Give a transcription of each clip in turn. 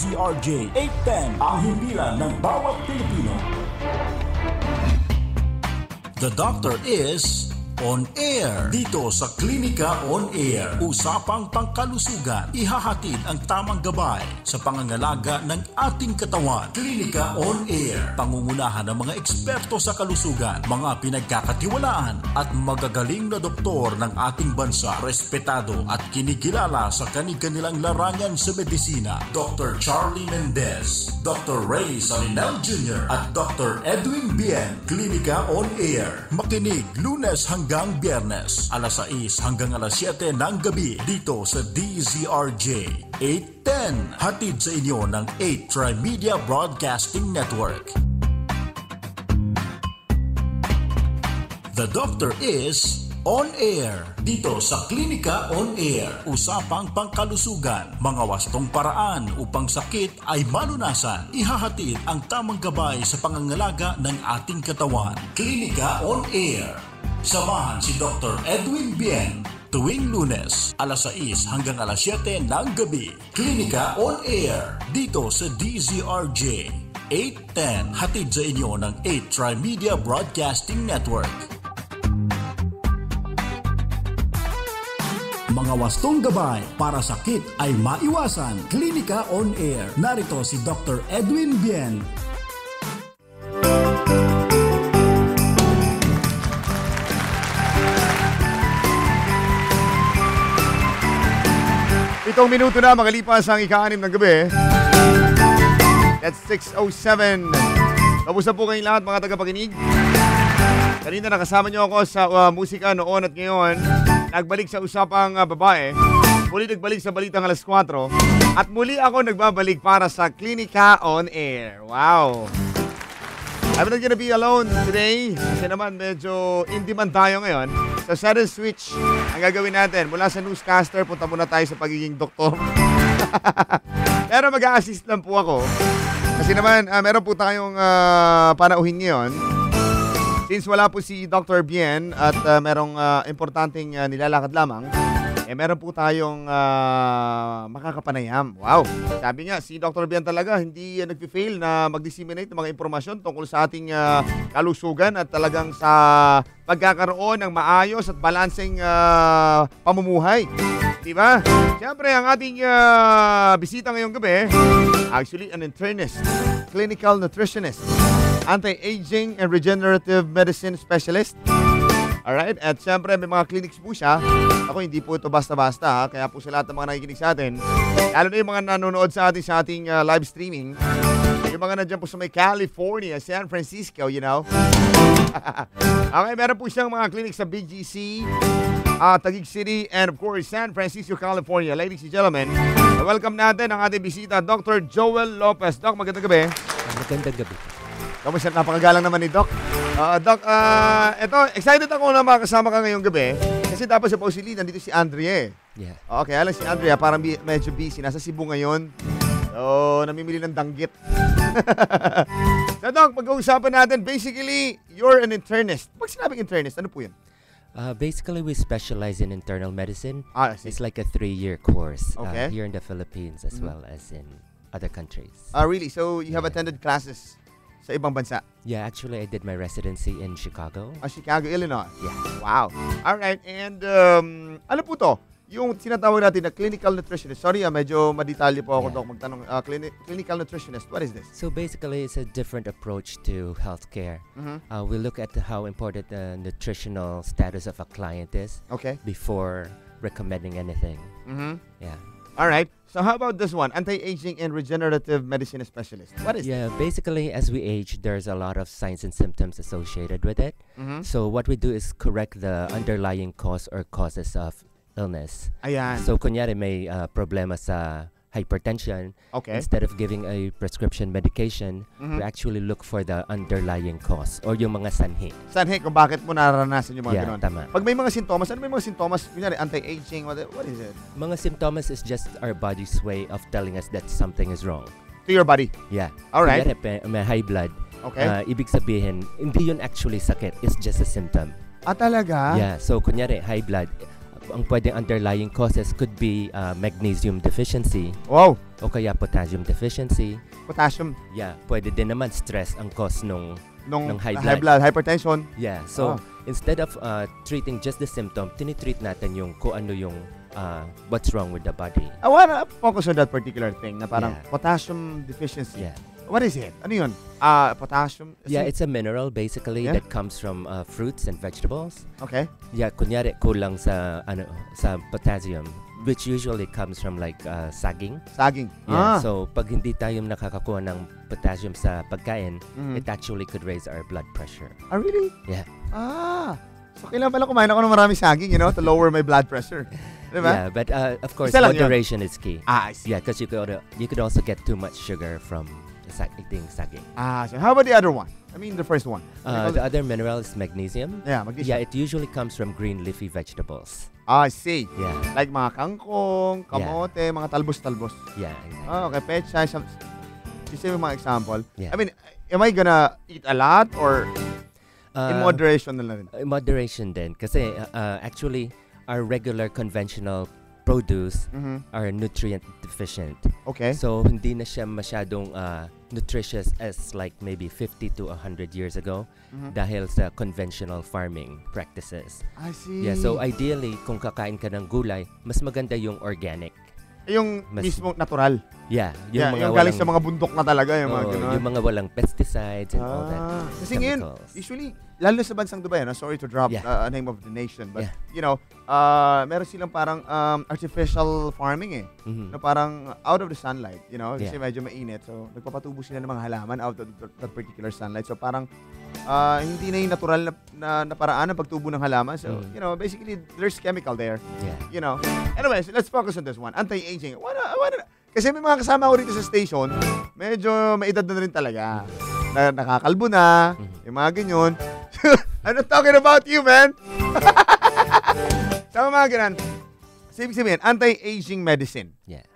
DZRJ 810, ang himpilan ng bawat Pilipino. The doctor is on air. Dito sa Klinika On Air, usapang pangkalusugan. Ihahatid ang tamang gabay sa pangangalaga ng ating katawan. Klinika On Air, pangungunahan ng mga eksperto sa kalusugan, mga pinagkakatiwalaan at magagaling na doktor ng ating bansa, respetado at kinikilala sa kanilang larangan sa medisina. Dr. Charlie Mendez, Dr. Ray Salinal Jr. at Dr. Edwin Bien. Klinika On Air, makinig Lunes hanggang Biyernes, alas 6 hanggang alas 7 ng gabi dito sa DZRJ 810. Hatid sa inyo ng 8 Tri-Media Broadcasting Network. The doctor is on air. Dito sa Klinika On Air, usapang pangkalusugan, mga wastong paraan upang sakit ay malunasan. Ihahatid ang tamang gabay sa pangangalaga ng ating katawan. Klinika On Air. Samahan si Dr. Edwin Bien tuwing Lunes, alas 6 hanggang alas 7 ng gabi. Klinika On Air, dito sa DZRJ 810. Hatid sa inyo ng 8 Tri-Media Broadcasting Network. Mga wastong gabay para sakit ay maiwasan. Klinika On Air. Narito si Dr. Edwin Bien. Itong minuto na makalipas ang ika-6 ng gabi. That's 6:07. Kamusta po kayong lahat mga tagapakinig? Kanina nakasama niyo ako sa musika noon at ngayon. Nagbalik sa usapang babae. Muli nagbalik sa balitang alas 4. At muli ako nagbabalik para sa Klinika On Air. Wow! I'm not gonna be alone today kasi naman medyo in-demand tayo ngayon. So set and switch ang gagawin natin. Mula sa newscaster, punta muna tayo sa pagiging doktor. Pero mag-a-assist lang po ako. Kasi naman, meron po tayong panauhin ngayon. Since wala po si Dr. Bien at merong importanteng nilalakad lamang, meron po tayong makakapanayam. Wow! Sabi nga, si Dr. Bien talaga hindi nag-fail na mag-disseminate ng mga impormasyon tungkol sa ating kalusugan at talagang sa pagkakaroon ng maayos at balanseng pamumuhay. Diba? Siyempre, ang ating bisita ngayong gabi, actually an internist, clinical nutritionist, anti-aging and regenerative medicine specialist. Alright, at siyempre may mga clinics po siya. Ako, hindi po ito basta-basta, kaya po sa lahat ng mga nakikinig sa atin, lalo na yung mga nanonood sa ating live streaming, yung mga nandiyan po sa may California, San Francisco, you know. Okay, meron po siyang mga clinics sa BGC, Taguig City, and of course, San Francisco, California. Ladies and gentlemen, welcome natin ang ating bisita, Dr. Joel Lopez. Doc, magandang gabi. Magandang gabi. Kamusta? Napakagalang naman ni Doc. Doc, eto, excited ako na makasama ka ngayong gabi. Kasi tapos supposedly, nandito si Andrea. Yeah. Okay, alam si Andrea, parang medyo busy. Nasa Cebu ngayon. So, namimili ng danggit. So, Doc, pag-uusapan natin, basically, you're an internist. Pag sinabing internist, ano po yun? Basically, we specialize in internal medicine. I see. It's like a 3-year course Okay. here in the Philippines as well as in other countries. Really? So, you have attended classes sa ibang bansa? Yeah, actually, I did my residency in Chicago. Chicago, Illinois? Yeah. Wow. Alright, and ano po to? Yung sinatawag natin na clinical nutritionist. Sorry, medyo maditalye po ako, Yeah. Doc, magtanong. Clinical nutritionist, what is this? So basically, it's a different approach to healthcare. We look at how important the nutritional status of a client is Okay. before recommending anything. Yeah. Alright, so how about this one? Anti-aging and regenerative medicine specialist. What is Yeah, basically, as we age, there's a lot of signs and symptoms associated with it. So what we do is correct the underlying cause or causes of illness. Ayan. So kunyari may problema sa hypertension, Okay. instead of giving a prescription medication, we actually look for the underlying cause or yung mga sanhi. Sanhe kung bakit mo naranasan yung mga Yeah, ganun. tama. Pag may mga sintomas, ano may mga sintomas? Kunyari, anti-aging, what is it? Mga symptoms is just our body's way of telling us that something is wrong. To your body? Yeah. Alright. Kunyari, may high blood. Okay. Ibig sabihin, hindi yun actually sakit. It's just a symptom. Talaga? Yeah. So, kunyari, high blood. ang pwedeng underlying causes could be magnesium deficiency Wow. o kaya potassium deficiency. Potassium. Yeah, pwede din naman stress ang cause ng high high blood, hypertension. Yeah, so instead of treating just the symptom, tinitreat natin yung kung ano yung what's wrong with the body. I wanna focus on that particular thing na parang Yeah. potassium deficiency. Yeah. What is it? Ano yun? Potassium? Yeah, it's a mineral basically Yeah. that comes from fruits and vegetables. Okay. Yeah, kunyari kulang sa potassium, which usually comes from like saging. Saging. Yeah, so pag hindi tayo nakakakuha ng potassium sa pagkain, Mhm. it actually could raise our blood pressure. Really? Yeah. So kailangan pala kumain ako ng marami saging, to lower my blood pressure. Diba? Yeah, but of course Isa lang yun. moderation is key. I see. Yeah, because you could also get too much sugar from eating saging. So how about the other one? I mean the first one. The other mineral is magnesium. Yeah, magnesium. Yeah, it usually comes from green leafy vegetables. I see. Yeah. Like mga kangkong, kamote, mga talbos-talbos. Yeah, exactly. Okay, pechay. Isa yung mga example. Yeah. I mean, am I gonna eat a lot or in moderation na lang? In moderation din. Kasi actually, our regular conventional produce are nutrient deficient. Okay. So, hindi na siya masyadong nutritious as like maybe 50 to 100 years ago dahil sa conventional farming practices. I see. Yeah, so ideally, kung kakain ka ng gulay, mas maganda yung organic. Yung mismo natural. Yeah, Yung galing sa mga bundok na talaga. Yung mga ganun. Yung mga walang pesticides and all that. Kasi ngayon, usually, lalo sa bansang Dubai, sorry to drop name of the nation, but meron silang parang artificial farming na parang out of the sunlight, kasi medyo mainit. So, nagpapatubo sila ng mga halaman out of that particular sunlight. So, parang hindi na yung natural na paraan ng pagtubo ng halaman. So, basically, there's chemical there. Yeah. Anyways, let's focus on this one. Anti-aging. Kasi may mga kasama ko rito sa station, medyo may edad na rin talaga. Nakakalbo na, yung mga ganyan. I'm not talking about you, man! Sa mga ganyan, sabihin, anti-aging medicine. Yeah.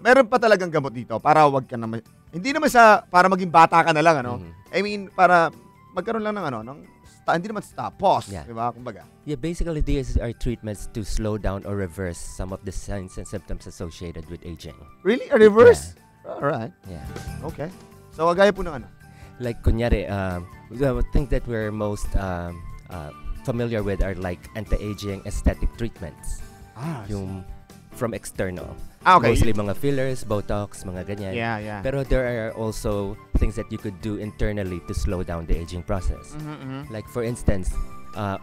Meron pa talagang gamot dito para wag ka na, hindi naman para maging bata ka na lang, I mean, para magkaroon lang ng hindi naman pause, Yeah. diba? Kumbaga. Yeah, basically these are treatments to slow down or reverse some of the signs and symptoms associated with aging. Really? A reverse? Yeah. Alright. Yeah. Okay. So, gaya po ng Like kunyari, the things that we're most familiar with are like anti-aging aesthetic treatments. Yung from external. Okay. Mostly mga fillers, Botox, mga ganyan. Yeah. Pero there are also things that you could do internally to slow down the aging process. Like for instance,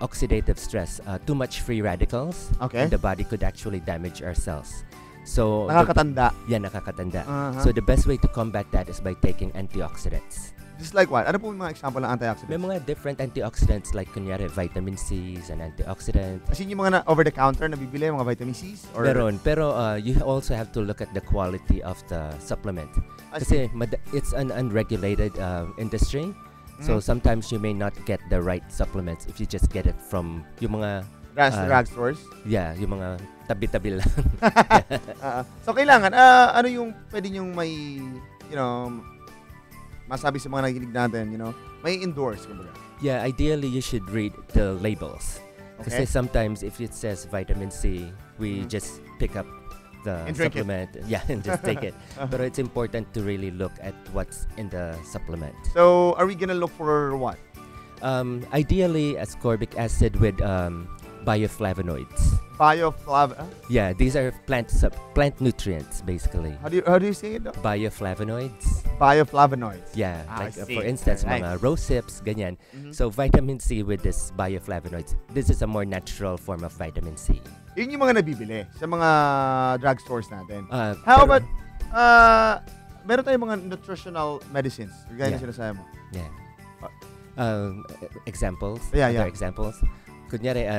oxidative stress, too much free radicals in the body could actually damage our cells. So nakakatanda. Nakakatanda. So the best way to combat that is by taking antioxidants. Just like what? Ano po yung mga example ng antioxidants? May mga different antioxidants like kunyari vitamin C's and antioxidant. As in yung mga over-the-counter na bibili, mga vitamin C's? Or Meron. Pero you also have to look at the quality of the supplement. Kasi it's an unregulated industry. So sometimes you may not get the right supplements if you just get it from yung mga drug stores? Yeah, yung mga tabi-tabi lang. So kailangan, ano yung pwede nyong may, masabi sa mga nakikinig natin, may endorse, kumbaga. Yeah, ideally you should read the labels. Okay. Kasi sometimes if it says vitamin C, we just pick up the supplement. Yeah, and just take it. But it's important to really look at what's in the supplement. So, are we gonna look for what? Ideally, ascorbic acid with bioflavonoids. Yeah, these are plant nutrients basically. How do you say it? Bioflavonoids. Bioflavonoids. Yeah, like for instance, mga rose hips, ganyan. So vitamin C with this bioflavonoids. This is a more natural form of vitamin C. Yun yung mga nabibili sa mga drug stores natin. How about meron tayong mga nutritional medicines. Gaya na sinasabi mo. Yeah. Examples? Yeah. Other examples? Kunyari,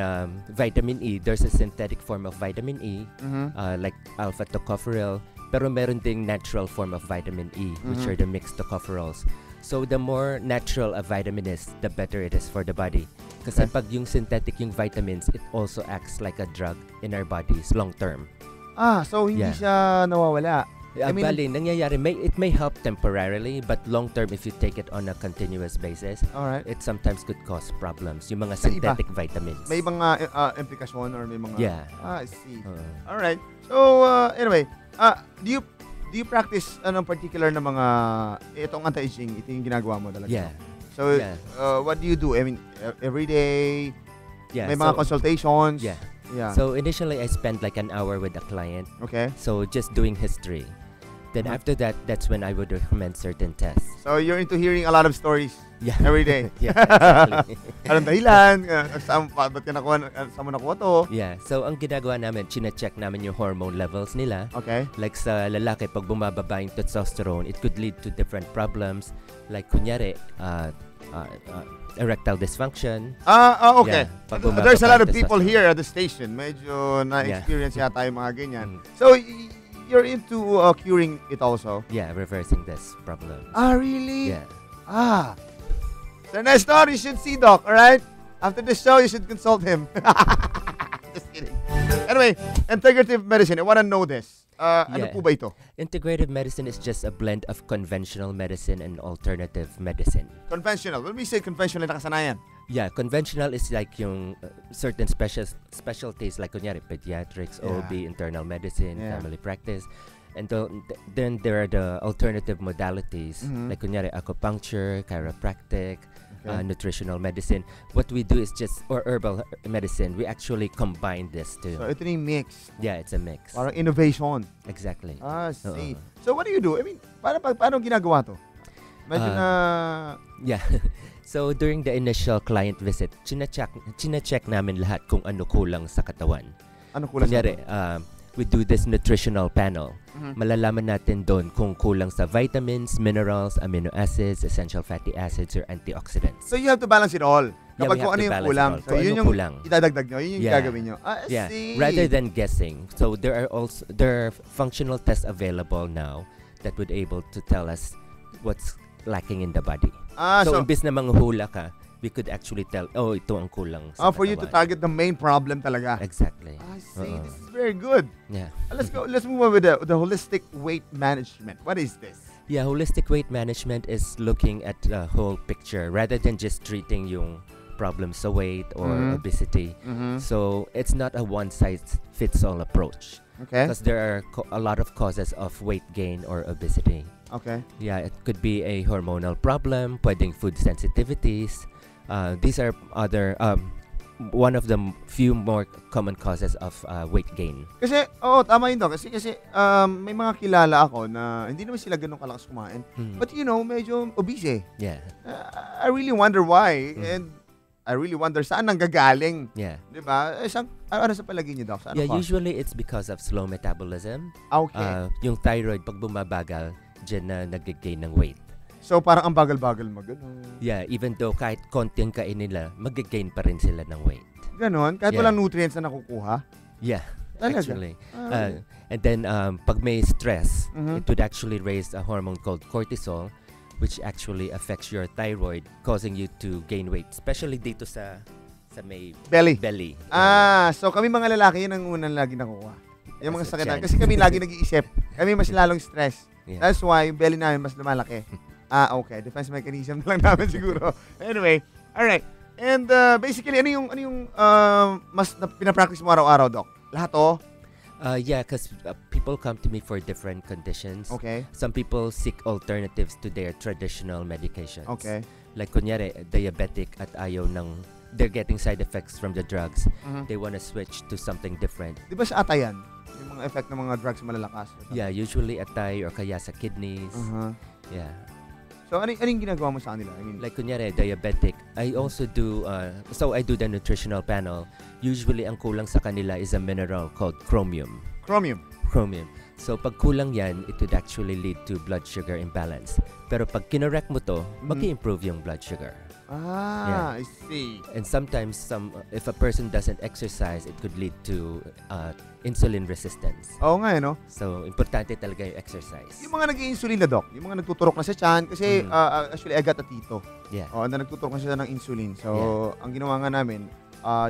vitamin E, there's a synthetic form of vitamin E, like alpha tocopherol, pero meron ding natural form of vitamin E, which are the mixed tocopherols. So the more natural a vitamin is, the better it is for the body. Kasi pag yung synthetic yung vitamins, it also acts like a drug in our bodies long term. So hindi siya nawawala. I mean, Bali, nangyayari, it may help temporarily, but long term, if you take it on a continuous basis, alright. it sometimes could cause problems. Yung mga Sa iba. synthetic vitamins. May mga implikasyon or may mga... Yeah. I see. Oo. Alright. So, anyway, do you practice anong particular na mga itong anti-aging, ito yung ginagawa mo talaga? Yeah. So, Yeah. what do you do? I mean, every day, Yeah. may mga consultations? Yeah. Yeah. So initially, I spent like an hour with a client. Okay. So just doing history. Then after that, that's when I would recommend certain tests. So, you're into hearing a lot of stories Yeah. every day? Yeah, exactly. Anong dahilan? Ba't ka nakuha? Saan mo nakuha to? Yeah. So ang ginagawa namin, chine-check namin yung hormone levels nila. Okay. Like sa lalaki, pag bumababa yung testosterone, it could lead to different problems. Like kunyari, erectile dysfunction. Okay. Yeah, pag bumababa There's a lot of yung people testosterone. here at the station. Medyo na-experience yata yung mga ganyan. Mm. So, you're into curing it also? Yeah, reversing this problem. Really? Yeah. Sir Nestor, you should see Doc, alright? After the show, you should consult him. Just kidding. Anyway, integrative medicine. I wanna know this. Ano Yeah. po ba ito? Integrative medicine is just a blend of conventional medicine and alternative medicine. Conventional. When we say conventional, nakasanayan. Yeah, conventional is like yung certain specialties like kunyari pediatrics, Yeah. OB, internal medicine, Yeah. family practice. And then there are the alternative modalities like kunyari acupuncture, chiropractic, nutritional medicine. What we do is or herbal medicine, we actually combine this too. So, ito na yung mix. Yeah, it's a mix. Parang innovation. Exactly. See. So, what do you do? I mean, paano ginagawa to? Medyo na... Yeah. So during the initial client visit, chine-check namin lahat kung ano kulang sa katawan. Ano kulang Kunyari, we do this nutritional panel. Malalaman natin doon kung kulang sa vitamins, minerals, amino acids, essential fatty acids, or antioxidants. So, you have to balance it all. Yeah, Kapag we kung have ano to yung balance kulang. it all. So, Kung yun ano yung kulang. idadagdag nyo. Yun yung Yeah. gagawin nyo. I Yeah, see. rather than guessing. So there are functional tests available now that would able to tell us what's lacking in the body. So imbis na manghula ka, we could actually tell, ito ang kulang sa for you to katawan. target the main problem talaga. Exactly. I see. This is very good. Yeah. Let's move on with the holistic weight management. What is this? Yeah, holistic weight management is looking at the whole picture rather than just treating yung problems sa weight or obesity. So it's not a one-size-fits-all approach. Okay. Because there are a lot of causes of weight gain or obesity. Okay. Yeah, it could be a hormonal problem, pwedeng food sensitivities. These are one of the few more common causes of weight gain. Kasi, tama yun daw. Kasi may mga kilala ako na hindi naman sila ganun kalakas kumain. But medyo obese eh. Yeah. I really wonder why. And I really wonder saan nanggagaling. Yeah. Diba? Ano sa palagay niyo, Doc? Yeah, usually it's because of slow metabolism. Okay. Yung thyroid, pag bumabagal, dyan na nag-gain ng weight. So, parang ang bagal-bagal magano. Yeah, even though kahit konting kain nila, mag-gain pa rin sila ng weight. Ganon? Kahit walang nutrients na nakukuha? Yeah, Talaga? actually. And then, pag may stress, it would actually raise a hormone called cortisol, which actually affects your thyroid, causing you to gain weight, especially dito sa may Belly. So kami mga lalaki, yun ang unang lagi nakukuha. Yung mga That's a sakit na. chance. Kasi kami lagi nag-iisip. Kami mas lalong stress. Yeah. That's why yung belly namin mas lumalaki. Okay. Defense mechanism na lang namin siguro. Anyway, alright. And basically, ano yung mas pinapractice mo araw-araw, Doc? Lahat to? Yeah, because people come to me for different conditions. Okay. Some people seek alternatives to their traditional medications. Okay. Like kunyari, diabetic at they're getting side effects from the drugs. They want to switch to something different. Di ba sa atayan? Yung mga effect ng mga drugs malalakas? Yeah, usually atay or kaya sa kidneys. Yeah. So, ano yung ginagawa mo sa kanila? I mean, Like kunyari, diabetic, I also do, I do the nutritional panel. Usually, ang kulang sa kanila is a mineral called chromium. chromium. So, pag kulang yan, it would actually lead to blood sugar imbalance. Pero pag kinorek mo to, mag-improve yung blood sugar. Yeah. I see. And sometimes, if a person doesn't exercise, it could lead to insulin resistance. Oo nga, no? So, importante talaga yung exercise. Yung mga nag-i-insulin na, Doc, yung mga nagtuturok na sa tiyan, kasi actually, I got a tito. Yeah. Na nagtuturok na siya ng insulin. So, ang ginawa nga namin,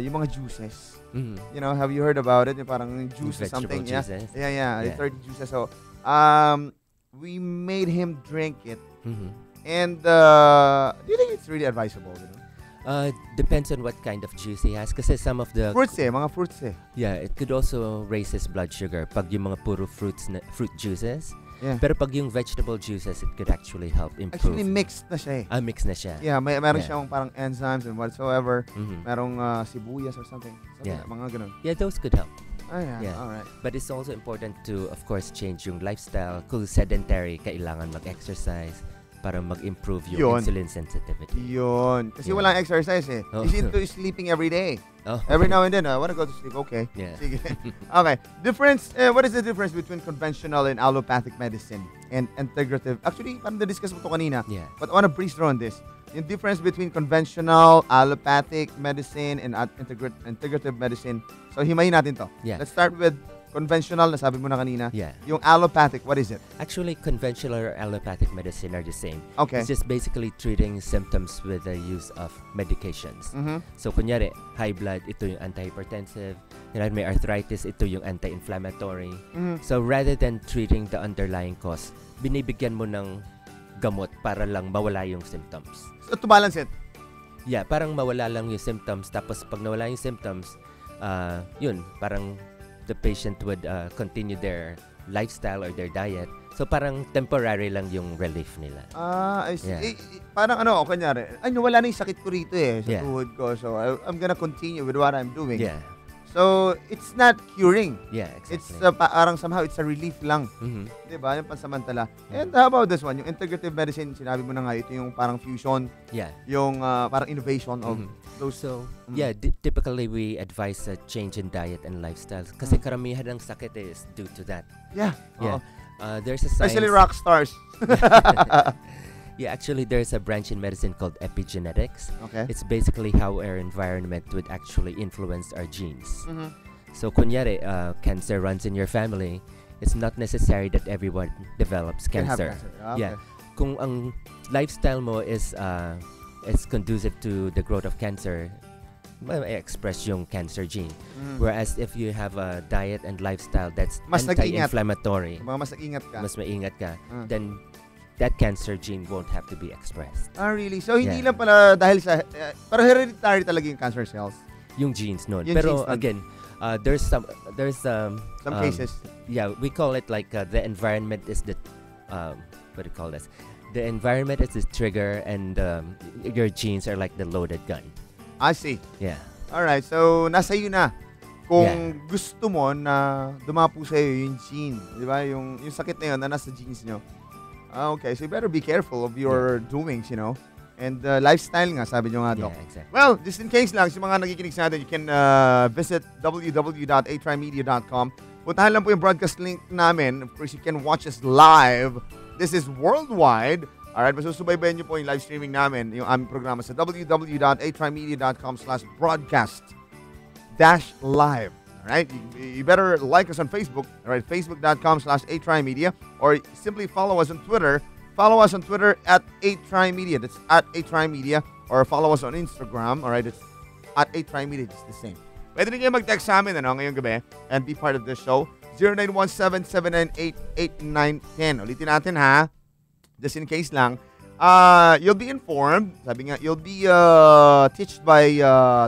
yung mga juices. You know, have you heard about it? Yung parang juice or Vegetable something. juices. Yeah. Yeah. 30 juices. So, We made him drink it. Mhm. And do you think it's really advisable? You know? Depends on what kind of juice he has. Kasi some of the Mga fruits eh. yeah, it could also raise his blood sugar pag yung mga puro fruit juices. Yeah. Pero pag yung vegetable juices, it could actually help improve. Actually, mixed na siya eh. Mix na siya. Yeah, meron Yeah. siyang parang enzymes and whatsoever. Mhm. Merong sibuyas or something. Yeah. Mga ganun. Yeah, those could help. Oh, yeah. Yeah. All right. But it's also important to, of course, change yung lifestyle. Kung sedentary, kailangan mag-exercise para mag-improve yung Yun. insulin sensitivity. Yun. Kasi Yeah. walang exercise eh. Oh. He's into sleeping every day. Oh. Every now and then, I want to go to sleep. Okay. Yeah. Sige. Okay. What is the difference between conventional and allopathic medicine and integrative? Actually, parang na-discuss mo ito kanina. Yeah. But I want to breeze through on this. Yung difference between conventional, allopathic medicine, and integrative medicine. So, himayin natin to. Yeah. Let's start with conventional, nasabi mo na kanina. Yeah. Yung allopathic, what is it? Actually, conventional or allopathic medicine are the same. Okay. It's just basically treating symptoms with the use of medications. Mhm. So, kunyari, high blood, ito yung antihypertensive. Kunyari, may arthritis, ito yung anti-inflammatory. Mhm. So, rather than treating the underlying cause, binibigyan mo ng gamot para lang mawala yung symptoms. So, to balance it. Yeah, parang mawala lang yung symptoms. Tapos, pag nawala yung symptoms, yun, parang the patient would continue their lifestyle or their diet. So, parang temporary lang yung relief nila. I see. Yeah. Parang kunyari, wala na yung sakit ko rito eh, sa Yeah. tuhod ko. So, I'm gonna continue with what I'm doing. Yeah. So, it's not curing. Yeah, exactly. It's parang somehow, it's a relief lang. Mhm. Diba? Yung pansamantala. And how about this one? Yung integrative medicine, sinabi mo na nga, ito yung parang fusion, Yeah. yung parang innovation of Mhm. those. So, yeah, typically we advise a change in diet and lifestyle kasi karamihan ng sakit is due to that. Yeah. Yeah. Oo. There's a science. Especially rock stars. Yeah, actually there's a branch in medicine called epigenetics. Okay. It's basically how our environment would actually influence our genes. Mhm. So, kunyari, cancer runs in your family, it's not necessary that everyone develops Can have cancer. Okay. Yeah. Kung ang lifestyle mo is conducive to the growth of cancer, express yung cancer gene. Mhm. Whereas if you have a diet and lifestyle that's Mas nag-ingat. anti-inflammatory, Mas nag-ingat ka. mas maingat ka, Ah. then that cancer gene won't have to be expressed. Really? So, hindi Yeah. lang pala dahil sa, pero hereditary talaga yung cancer cells. Yung genes nun. Yung Pero genes nun. again, there's some Some cases. yeah, we call it like the environment is the what do you call this? The environment is the trigger, and your genes are like the loaded gun. I see. Yeah. Alright, so nasa iyo na kung Yeah. gusto mo na dumapo sa iyo yung gene, di ba? Yung sakit na yun na nasa genes nyo. Okay, so you better be careful of your doings, you know. And lifestyle nga, sabi nyo nga, Doc. Yeah, exactly. Well, just in case lang, sa mga nakikinig sa natin, you can visit www.atrimedia.com. Puntahan lang po yung broadcast link namin. Of course, you can watch us live. This is worldwide. Alright, masusubaybayan nyo po yung live streaming namin, yung aming programa sa www.atrimedia.com/broadcast-live. Alright, you better like us on Facebook. Alright, facebook.com/atrimedia, or simply follow us on Twitter. Follow us on Twitter at @atrimedia. That's at @atrimedia, or follow us on Instagram. Alright, it's at @atrimedia. It's the same. Pwede rin kayo mag-text sa amin ngayong gabi and be part of the show. 0917-798-8910. Ulitin natin ha. Just in case lang. You'll be informed. Sabi nga, you'll be teached by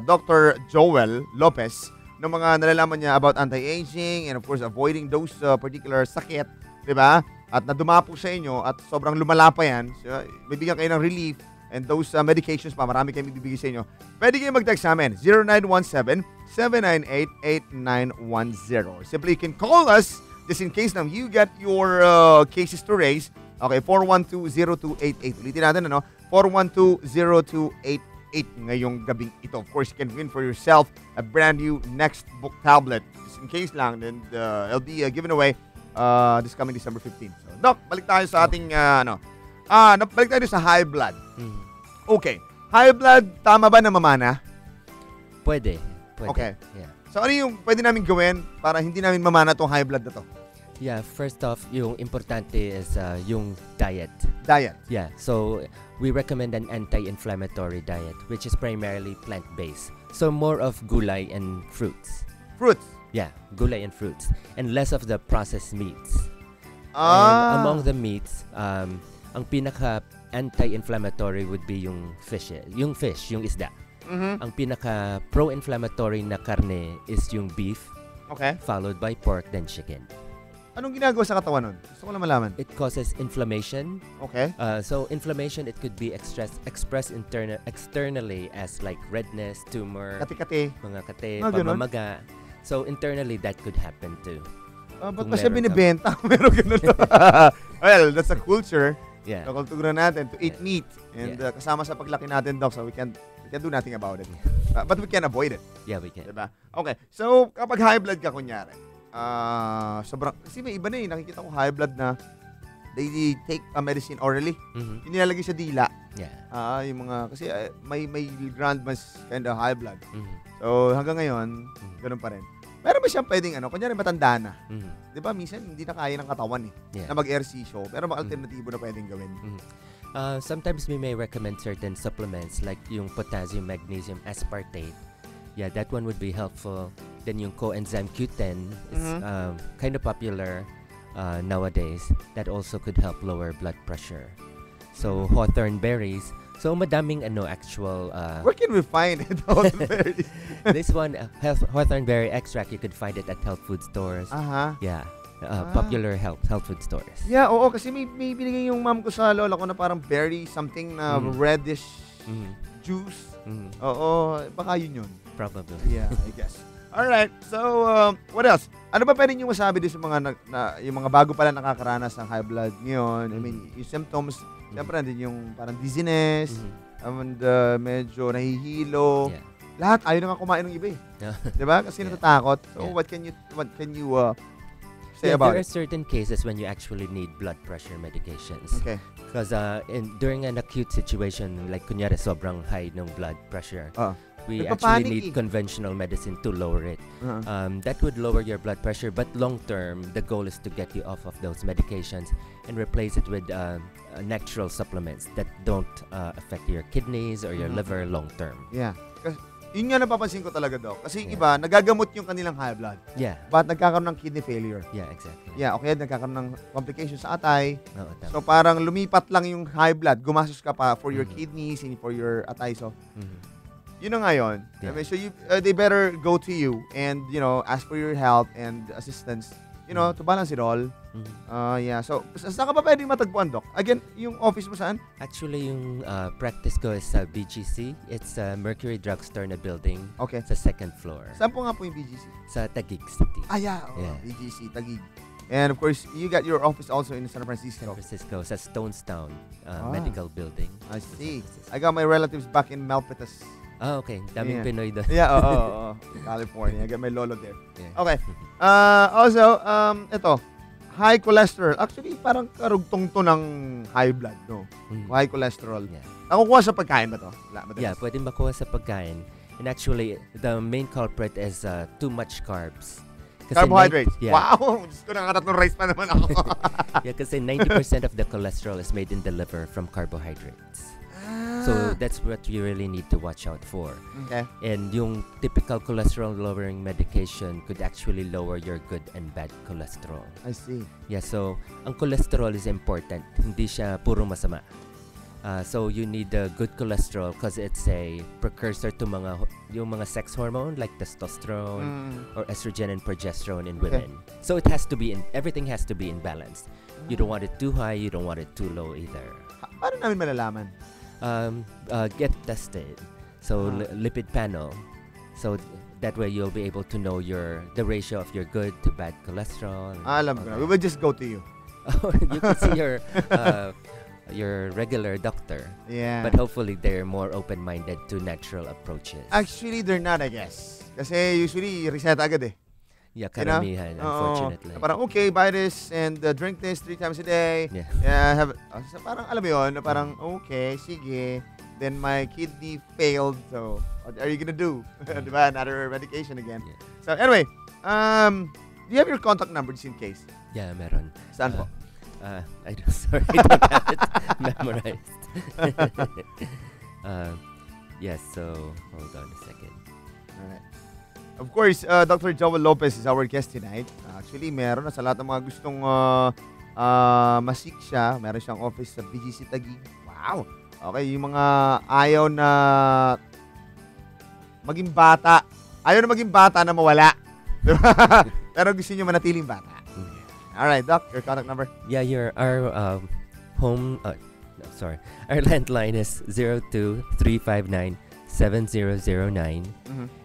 Dr. Joel Lopez ng mga nalalaman niya about anti-aging and of course avoiding those particular sakit, di ba? At nadumapo sa inyo at sobrang lumala pa yan, so, bibigyan kayo ng relief and those medications pa, marami kayong bibigay sa inyo. Pwede kayo mag-text sa amin, 0917-798-8910. Simply you can call us just in case now you get your cases to raise. Okay, 412-0288. Ulitin natin, 412-0288 ngayong gabing ito. Of course, you can win for yourself a brand new next book tablet. Just in case lang, then it'll be given away this coming December 15. So, Doc, balik tayo sa ating, balik tayo sa high blood. Okay. High blood, tama ba na mamana? Pwede. Okay. Yeah. So, ano yung pwede namin gawin para hindi namin mamana tong high blood na to? Yeah, first off, yung importante is yung diet. Diet. Yeah, so we recommend an anti-inflammatory diet, which is primarily plant-based. So more of gulay and fruits. Fruits. Yeah, gulay and fruits. And less of the processed meats. And among the meats, ang pinaka anti-inflammatory would be yung fish, yung isda. Ang pinaka pro-inflammatory na karne is yung beef, followed by pork, then chicken. Anong ginagawa sa katawan nun? Gusto ko lang malaman. It causes inflammation. Okay. So inflammation, it could be expressed externally as like redness, tumor, Kati-kati. mga kate, ganun? pamamaga. So internally, that could happen too. Ba't pa siya binibenta? Meron ganun. Well, that's a culture. Yeah. Nakulturan natin to eat meat. And kasama sa paglaki natin, Doc, so we can do nothing about it. But we can avoid it. Yeah, we can. Diba? Okay. So, kapag high blood ka, kunyari, sobrang, kasi may iba na nakikita ko high blood na they take a medicine orally. Yung nilalagay sa dila. Yeah. Yung mga, kasi may grandmas kind of high blood. So, hanggang ngayon, ganun pa rin. Meron ba siyang pwedeng, kunyari matanda na. Di ba, minsan hindi na kaya ng katawan na mag-ehersisyo. Pero mga alternatibo na pwedeng gawin. Sometimes we may recommend certain supplements like yung potassium, magnesium, aspartate. Yeah, that one would be helpful. Then yung coenzyme Q10 is kind of popular nowadays. That also could help lower blood pressure. So hawthorn berries. So madaming actual. Where can we find it? Berries? This one, hawthorn berry extract, you could find it at health food stores. Yeah. Popular health food stores. Yeah, oo, kasi may binigay yung mom ko sa lola ko na parang berry something na reddish juice. Oo, baka yun. Probably. Yeah, I guess. Alright, so what else? Ano ba pwede nyo masabi din sa mga yung mga bago pala nakakaranas ng high blood ngayon? I mean, yung symptoms, siyempre nandun yung parang dizziness, and medyo nahihilo. Yeah. Lahat ayaw na nga kumain ng iba diba? Kasi natatakot. So what can you say about there it? are certain cases when you actually need blood pressure medications. Okay. Because during an acute situation, like kunyari sobrang high ng blood pressure, we actually need conventional medicine to lower it. That would lower your blood pressure, but long term, the goal is to get you off of those medications and replace it with natural supplements that don't affect your kidneys or your liver long term. Yeah. Yun nga napapansin ko talaga, Doc. Kasi yung iba, nagagamot yung kanilang high blood. Yeah. But nagkakaroon ng kidney failure. Yeah, exactly. Yeah, okay, nagkakaroon ng complications sa atay. Oo, tama. So parang lumipat lang yung high blood. Gumastos ka pa for your kidneys and for your atay. So, yun na nga yun. Yeah. I mean, so they better go to you and, ask for your help and assistance, to balance it all. Yeah. So, saan ka pa pwedeng matagpuan, Doc? Again, yung office mo saan? Actually, yung practice ko is sa BGC. It's a Mercury Drugstore na building. Okay. Sa second floor. Saan po nga po yung BGC? Sa Taguig City. Yeah. BGC, Taguig. And of course, you got your office also in San Francisco. San Francisco, sa Stonestown Medical Building. I see. I got my relatives back in Malpitas. Okay. Daming Pinoy doon. Yeah, oo. California. I got my lolo there. Yeah. Okay. Also, ito. High cholesterol. Actually, parang karugtong to ng high blood, no? High cholesterol. Yeah. Nakukuha sa pagkain ba to? Yeah, pwede makuha sa pagkain. And actually, the main culprit is too much carbs. Carbohydrates? Yeah. Wow! Diyos ko, nakatatlong rice pa naman ako. Yeah, kasi 90% of the cholesterol is made in the liver from carbohydrates. So that's what you really need to watch out for. Okay. And yung typical cholesterol lowering medication could actually lower your good and bad cholesterol. I see. Yeah, so ang cholesterol is important. Hindi siya puro masama. So you need a good cholesterol because it's a precursor to yung mga sex hormone like testosterone or estrogen and progesterone in women. So it has to be everything has to be in balance. You don't want it too high, you don't want it too low either. Paano namin malalaman? Get tested. So lipid panel. So that way you'll be able to know the ratio of your good to bad cholesterol. Alam ko na. We will just go to you. You can see your regular doctor. Yeah. But hopefully they're more open-minded to natural approaches. Actually, they're not, I guess. Kasi usually, reseta agad eh. Yeah, karamihan, unfortunately. Parang, okay, buy this and drink this 3 times a day. Yeah. So parang, alam mo yun, parang, okay, sige. Then my kidney failed, so what are you gonna do? Diba? Another medication again. Yeah. So anyway, do you have your contact number just in case? Yeah, meron. Saan po? I don't have it memorized. Yes, so hold on a second. Alright. Of course, Dr. Joel Lopez is our guest tonight. Actually, meron na sa lahat ng mga gustong Masik siya. Meron siyang office sa BGC Taguig. Wow! Okay, yung mga ayaw na maging bata. Ayaw na maging bata na mawala. Pero gusto nyo manatiling bata. Alright, Doc, your contact number? Yeah, our our landline is 02359 7009.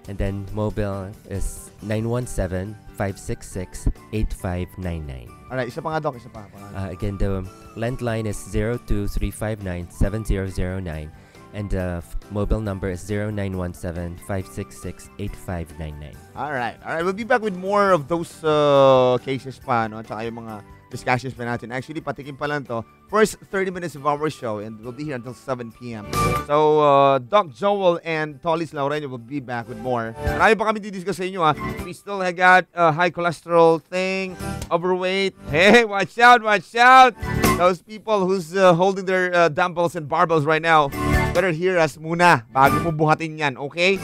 And then mobile is 917-566-8599. Alright, isa pa nga, Doc. Isa pa. Again, the landline is 02359 7009. And the mobile number is 0917-566-8599. Alright. We'll be back with more of those cases pa, no? At saka yung mga discussions pa natin. Actually, patikim pa lang to. First 30 minutes of our show, and we'll be here until 7 p.m. So, Doc Joel and Tolis Laureño will be back with more. Marami pa kami didiscuss sa inyo, ha? We still have got high cholesterol thing, overweight. Hey, watch out! Those people who's holding their dumbbells and barbells right now, better hear us muna bago mo buhatin yan, okay?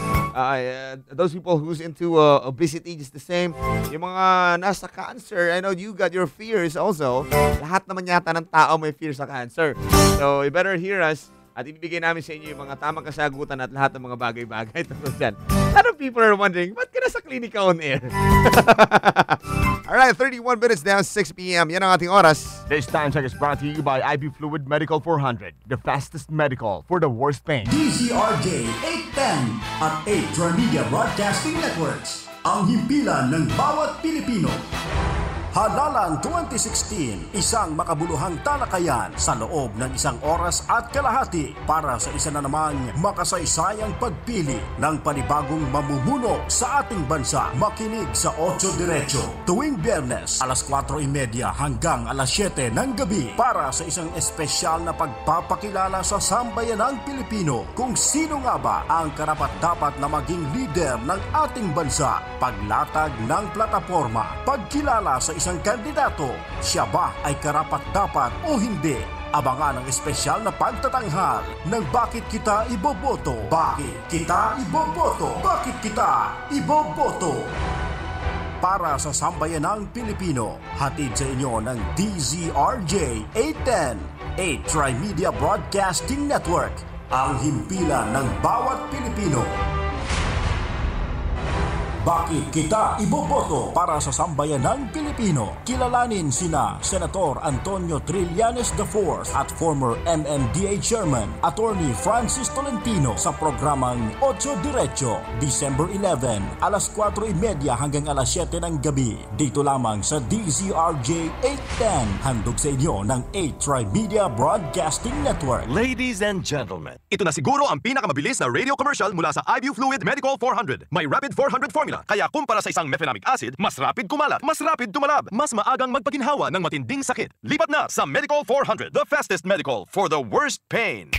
Those people who's into obesity, just the same. Yung mga nasa cancer, I know you got your fears also. Lahat naman yata ng tao may fear sa cancer. So, you better hear us at ibibigay namin sa inyo yung mga tamang kasagutan at lahat ng mga bagay-bagay tungkol dyan. A lot of people are wondering, ba't ka na sa Klinika On Air? Alright, 31 minutes down, 6 p.m. Yan ang ating oras. This time check is brought to you by IB Fluid Medical 400, the fastest medical for the worst pain. DZRJ 810 at 8 Transmedia Broadcasting Networks. Ang himpilan ng bawat Pilipino. Halalan 2016, isang makabuluhang talakayan sa loob ng isang oras at kalahati para sa isa na namang makasaysayang pagpili ng panibagong mamumuno sa ating bansa. Makinig sa 8 Diretso tuwing Biyernes alas 4:30 hanggang alas 7 ng gabi para sa isang espesyal na pagpapakilala sa sambayanang Pilipino kung sino nga ba ang karapat-dapat na maging leader ng ating bansa. Paglatag ng plataporma, pagkilala sa isang kandidato, siya ba ay karapat-dapat o hindi? Abangan ang espesyal na pagtatanghal ng Bakit Kita Iboboto? Bakit Kita Iboboto? Bakit Kita Iboboto? Para sa sambayanang Pilipino, hatid sa inyo ng DZRJ 810, 8 Trimedia Broadcasting Network, ang himpilan ng bawat Pilipino. Bakit kita iboboto para sa sambayanang Pilipino? Kilalanin sina Senator Antonio Trillanes IV at former MMDA Chairman Attorney Francis Tolentino sa programang 8 Diretso, December 11, alas 4:30 hanggang alas 7 ng gabi. Dito lamang sa DZRJ 810, handog sa inyo ng 8 Trimedia Broadcasting Network. Ladies and gentlemen, ito na siguro ang pinakamabilis na radio commercial mula sa IBU Fluid Medical 400. May Rapid 400 formula. Kaya kumpara sa isang mefenamic acid, mas rapid kumalat, mas rapid tumalab, mas maagang magpaginhawa ng matinding sakit. Lipat na sa Medical 400, the fastest medical for the worst pain.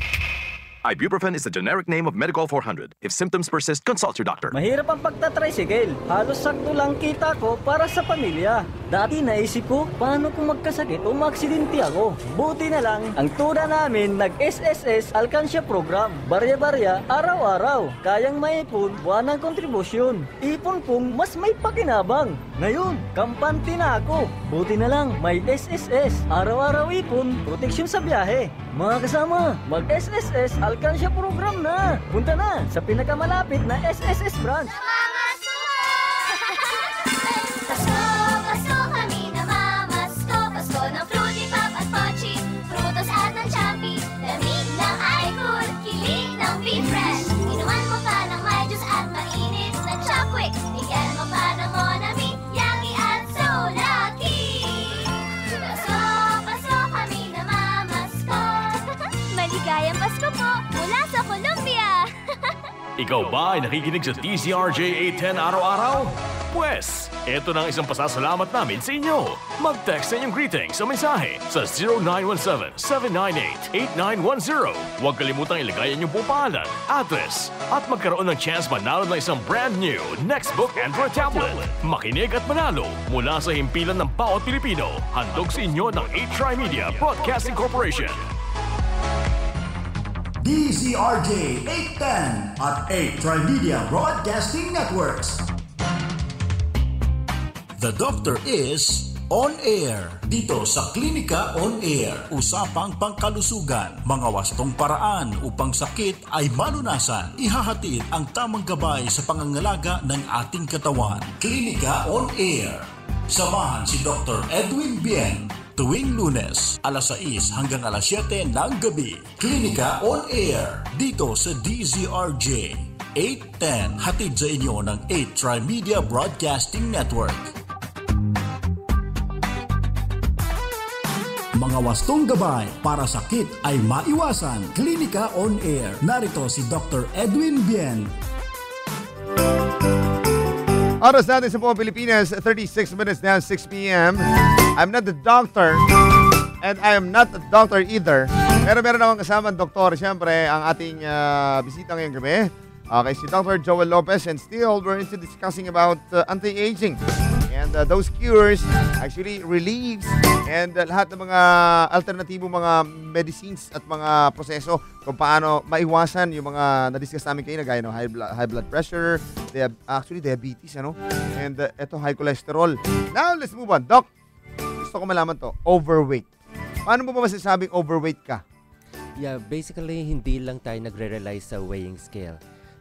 Ibuprofen is the generic name of Medical 400. If symptoms persist, consult your doctor. Mahirap ang pagtatricycle. Halos sakto lang kita ko para sa pamilya. Dati naisip ko, paano kung magkasakit o maaksidente ako? Buti na lang, ang tuna namin nag-SSS Alkansya Program. Barya-barya, araw-araw. Kayang maipon, buwan ng kontribusyon. Ipon kong mas may pakinabang. Ngayon, kampante na ako. Buti na lang, may SSS. Araw-araw ipon, proteksyon sa biyahe. Mga kasama, mag-SSS Alkansya Program na. Punta na sa pinakamalapit na SSS branch. Pasko, Pasko kami namamasko. Pasko ng Fruity Pop at Pochi, Frutos at ng Champi, lamig ng iFood, kilig ng Beef Fresh. Inuman mo pa ng may juice at mainit na Chopquick. Bigyan mo pa ng Monami, Yummy at so lucky. Pasko, Pasko kami namamasko. Maligayang Pasko po mula sa Colombia. Ikaw ba ay nakikinig sa DZRJ 810 araw-araw? Pwes, ito na ang isang pasasalamat namin sa inyo. Mag-text sa inyong greetings sa mensahe sa 0917-798-8910. Huwag kalimutang ilagay ang inyong pangalan, address, at magkaroon ng chance manalo ng isang brand new Nextbook Android tablet. Makinig at manalo mula sa himpilan ng bawat Pilipino. Handog sa inyo ng 8 Trimedia Broadcasting Corporation. DZRJ 810 at 8 Trimedia Broadcasting Networks. The doctor is On Air. Dito sa Klinika On Air. Usapang pangkalusugan. Mga wastong paraan upang sakit ay malunasan. Ihahatid ang tamang gabay sa pangangalaga ng ating katawan. Klinika On Air. Samahan si Dr. Edwin Bien tuwing Lunes, alas 6 hanggang alas 7 ng gabi. Klinika On Air, dito sa DZRJ 810, hatid sa inyo ng 8 Tri-Media Broadcasting Network. Mga wastong gabay para sakit ay maiwasan. Klinika On Air, narito si Dr. Edwin Bien. Oras natin sa buong Pilipinas, 36 minutes now, 6 p.m. I'm not the doctor, and I am not a doctor either. Pero meron akong kasama ng doktor. Siyempre, ang ating bisita ngayong gabi. Okay, si Dr. Joel Lopez, and still we're into discussing about anti-aging. And those cures actually relieves and lahat ng mga alternatibo mga medicines at mga proseso kung paano maiwasan yung mga na-discuss namin kayo na gaya ng high blood pressure, actually diabetes, ano? And ito high cholesterol. Now, let's move on. Doc, gusto ko malaman to, overweight. Paano mo ba masasabing overweight ka? Yeah, basically, hindi lang tayo nagre-rely sa weighing scale.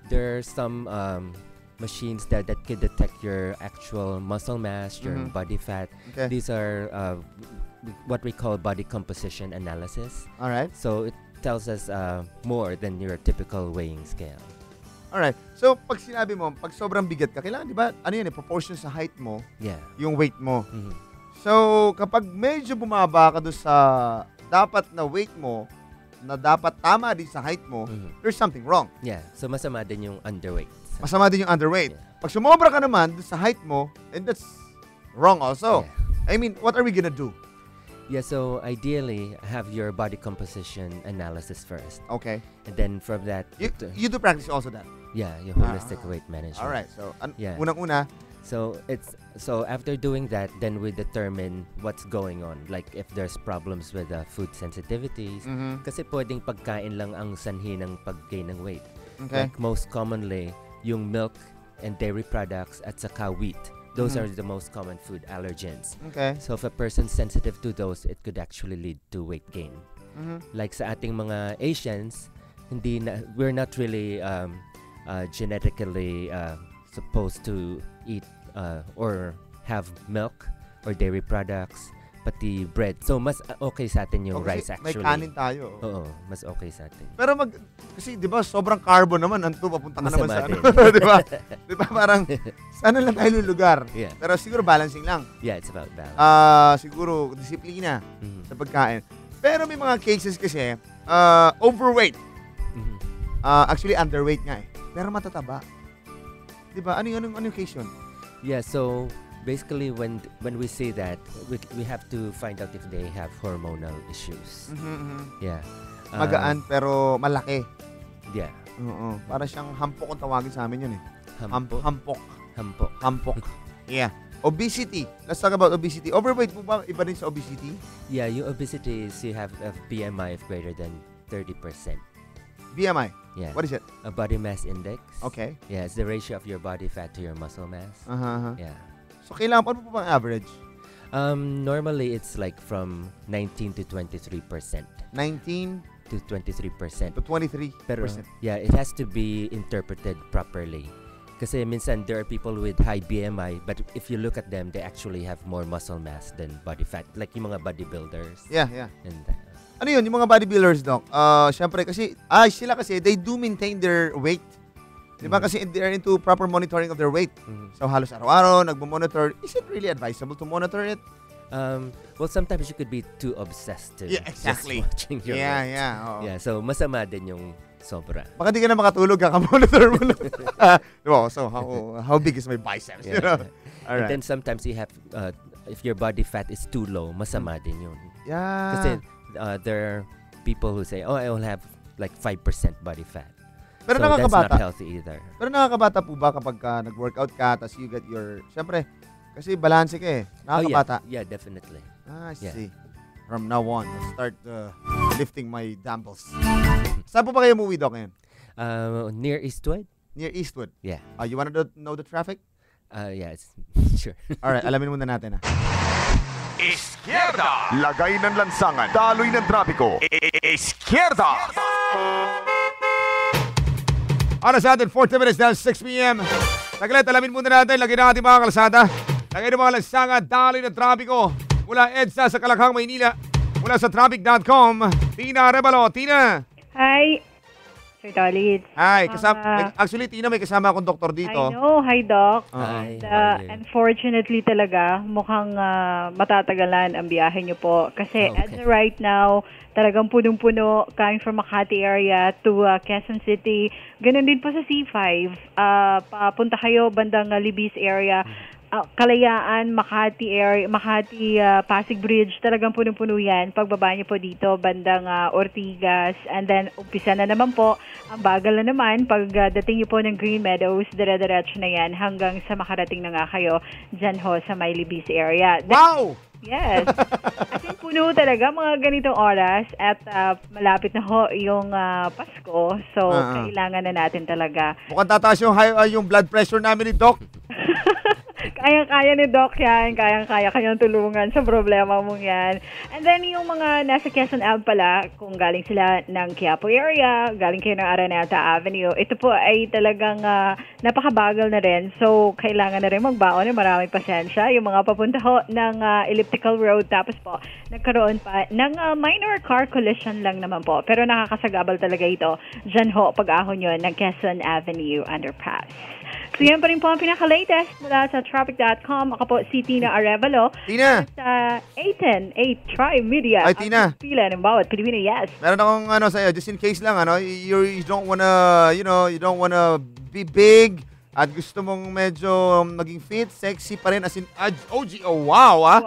There are some machines that can detect your actual muscle mass, your body fat. Okay. These are what we call body composition analysis. All right. So it tells us more than your typical weighing scale. Alright. So, pag sinabi mo, pag sobrang bigat ka, kailangan, di ba, ano yan, proportion sa height mo, Yeah. yung weight mo. Mhm. So, kapag medyo bumaba ka doon sa dapat na weight mo, na dapat tama din sa height mo, there's something wrong. Yeah. So masama din yung underweight. Masama din yung underweight. Yeah. Pag sumobra ka naman doon sa height mo, and that's wrong also. Yeah. I mean, what are we gonna do? Yeah, so ideally, have your body composition analysis first. Okay. And then from that, You do practice also that. yeah, your holistic weight management. Alright. So, Yeah. unang-una, So after doing that, then we determine what's going on. Like if there's problems with food sensitivities. Kasi pwedeng pagkain lang ang sanhi ng pag-gain ng weight. okay. Like most commonly, yung milk and dairy products at saka wheat. Those are the most common food allergens. Okay. So if a person's sensitive to those, it could actually lead to weight gain. Like sa ating mga Asians, we're not really genetically supposed to eat or have milk or dairy products, pati bread. So mas okay sa atin yung rice actually. May kanin tayo. Oo, mas okay sa atin. Pero kasi 'di ba sobrang carbon naman anto papunta ka naman Masama sa ano, din. 'di ba? 'Di ba parang sana lang tayo lulugar. Yeah. Pero siguro balancing lang. Yeah, it's about balance. Siguro disiplina Mhm. sa pagkain. Pero may mga cases kasi overweight. Mhm. Actually underweight nga eh. Pero matataba. 'Di ba? Ano yung case yun? Yeah, so basically when we say that, we have to find out if they have hormonal issues. Yeah. Magaan pero malaki. Yeah. Oo. Para siyang hampok ang tawagin sa amin yun eh. Hampok. Hampok. Yeah. Obesity. Let's talk about obesity. Overweight po ba iba din sa obesity? Yeah, yung obesity is you have a BMI of greater than 30%. BMI. Yeah. What is it? A body mass index. Okay. Yeah, it's the ratio of your body fat to your muscle mass. Yeah. So kailangan ano po ba ang average? Normally it's like from 19 to 23%. 19 to 23%. to 23%. Pero yeah, it has to be interpreted properly. Kasi minsan there are people with high BMI, but if you look at them, they actually have more muscle mass than body fat. Like yung mga bodybuilders. Yeah. And Ano yun, yung mga bodybuilders, Doc? Syempre kasi, sila kasi, they do maintain their weight. Di ba? Kasi they're into proper monitoring of their weight. So halos araw-araw, nagmo-monitor. Is it really advisable to monitor it? Well, sometimes you could be too obsessed to just watching your weight. Oo. Yeah, so masama din yung sobra. Baka di ka na makatulog, kakamonitor mo lang. Diba? So, how big is my biceps? Yeah. You know? And then sometimes you have, if your body fat is too low, masama din yun. Yeah. Kasi there are people who say, I only have like 5% body fat. Pero so that's nakakabata. not healthy either. Pero nakakabata po ba kapag nag-workout ka, tapos you get your, syempre, kasi balanse ka eh. Nakakabata. Yeah, definitely. I Yeah. see. From now on, I'll start lifting my dumbbells. Saan po ba kayo umuwi, Doc, ngayon? Near Eastwood? Near Eastwood. Yeah. You wanna know the traffic? Yeah, it's sure. Alright, alamin muna natin. Izquierda. Lagay ng lansangan. Daloy ng trapiko. Izquierda. Oras natin, 40 minutes na 6 p.m. Saglit, alamin muna natin, lagay na ating mga kalsada. Lagay ng mga lansangan, daloy ng trapiko. Mula EDSA sa Kalakhang, Maynila. Mula sa traffic.com, Tina Rebalo. Tina! Hi, Sir Tolit. Hi, actually, Tina, may kasama akong doktor dito. I know. Hi, Doc. Hi. Unfortunately talaga, mukhang matatagalan ang biyahe niyo po. Kasi as of right now, talagang punong-puno coming from Makati area to Quezon City. Ganun din po sa C5. Papunta kayo bandang Libis area. Kalayaan, Makati area, Makati Pasig Bridge, talagang punong-puno yan. Pagbaba niyo po dito, bandang Ortigas, and then umpisa na naman po, ang bagal na naman, pagdating niyo po ng Green Meadows, dire-diretso na yan hanggang sa makarating na nga kayo dyan ho sa May Libis area. Wow! Yes. As in, puno talaga mga ganitong oras at malapit na ho yung Pasko, so kailangan na natin talaga. Mukhang tataas yung blood pressure namin ni Doc. Kayang-kaya ni Doc yan. Kayang-kaya kayang tulungan sa problema mong yan. And then, yung mga nasa Quezon Ave pala, kung galing sila ng Quiapo area, galing kayo ng Araneta Avenue, ito po ay talagang napakabagal na rin. So, kailangan na rin magbaon ng maraming pasensya. Yung mga papunta ho ng elliptical road, tapos po, nagkaroon pa ng minor car collision lang naman po. Pero nakakasagabal talaga ito. Diyan ho, pag-ahon yun ng Quezon Avenue Underpass. So yan pa rin po ang pinaka-latest mula sa traffic.com. Ako po si Tina Arevalo. Tina! Sa 810-8 Tri-Media. Ay, Tina. Pila ng bawat Pilipino, yes. Meron akong sa'yo, just in case lang, you don't wanna, you don't wanna be big at gusto mong medyo maging fit, sexy pa rin, as in, wow, Wow!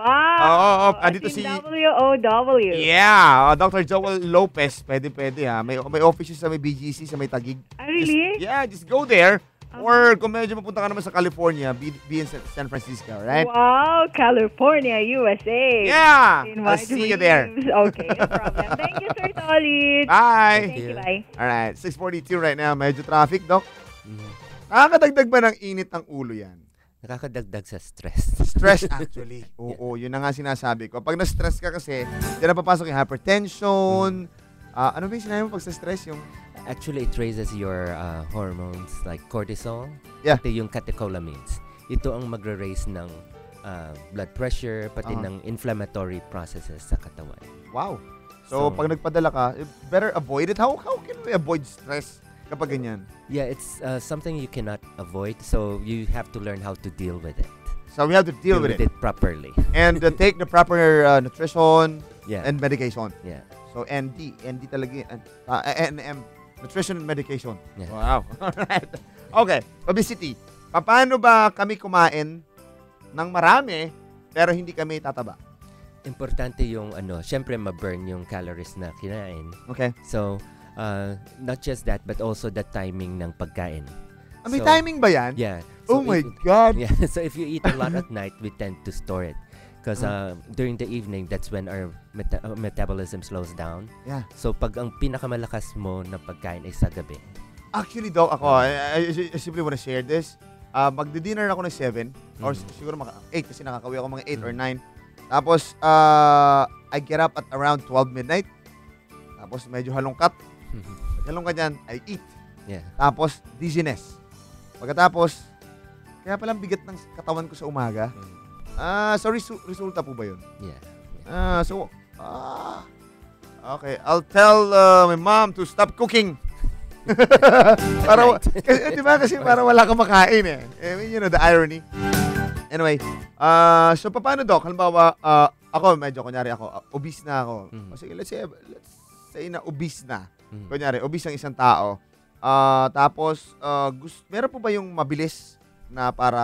Oo, andito si... W-O-W. Yeah, Dr. Joel Lopez, pwede ha. May office sa may BGC, sa may Taguig. Really? Just go there. Or kung medyo mapunta ka naman sa California, be in San Francisco, right? Wow, California, USA. Yeah! In my I'll see you there. dreams. Okay, no problem. Thank you, Sir Tolit. Bye! Thank you, bye. Alright, 6:42 right now. Medyo traffic, Doc. Nakakadagdag ba ng init ng ulo yan? Nakakadagdag sa stress. Stress, actually. Oo, yun na nga sinasabi ko. Pag na-stress ka kasi, dyan na papasok yung hypertension. Ano ba yung sinabi mo pag sa stress? Yung... Actually, it raises your hormones like cortisol, Yeah. pati yung catecholamines. Ito ang magre-raise ng blood pressure, pati ng inflammatory processes sa katawan. Wow. So pag nagpadala ka, better avoid it. How can we avoid stress kapag ganyan? Yeah, it's something you cannot avoid, so you have to learn how to deal with it. So we have to deal with it properly. And take the proper nutrition and medication. Yeah. So ND talaga yan. NM, nutrition and medication. Yeah. Wow. Alright. Okay, obesity. Paano ba kami kumain ng marami pero hindi kami tataba? Importante yung syempre ma-burn yung calories na kinain. Okay. So, not just that, but also the timing ng pagkain. May timing ba yan? Yeah. Oh my God. Yeah. So if you eat a lot at night, we tend to store it. Because during the evening, that's when our metabolism slows down. Yeah. So pag ang pinakamalakas mo na pagkain ay sa gabi. Actually, Doc, ako, I simply wanna share this. Magdi-dinner ako ng 7 or siguro 8 kasi nakakauwi ako mga 8 or 9. Tapos, I get up at around 12 midnight. Tapos, medyo halongkat. Halongkat yan, I eat. Yeah. Tapos, dizziness. Pagkatapos, kaya palang bigat ng katawan ko sa umaga. So resulta po ba yun? Yeah. Okay. I'll tell my mom to stop cooking. Para, di ba kasi para wala kang makain eh. I mean, you know, the irony. Anyway, so paano, Doc? Halimbawa, ako, medyo, kunyari ako, obese na ako. Sige, let's say na obese na. Kunyari, obese ang isang tao. Tapos, meron po ba yung mabilis na para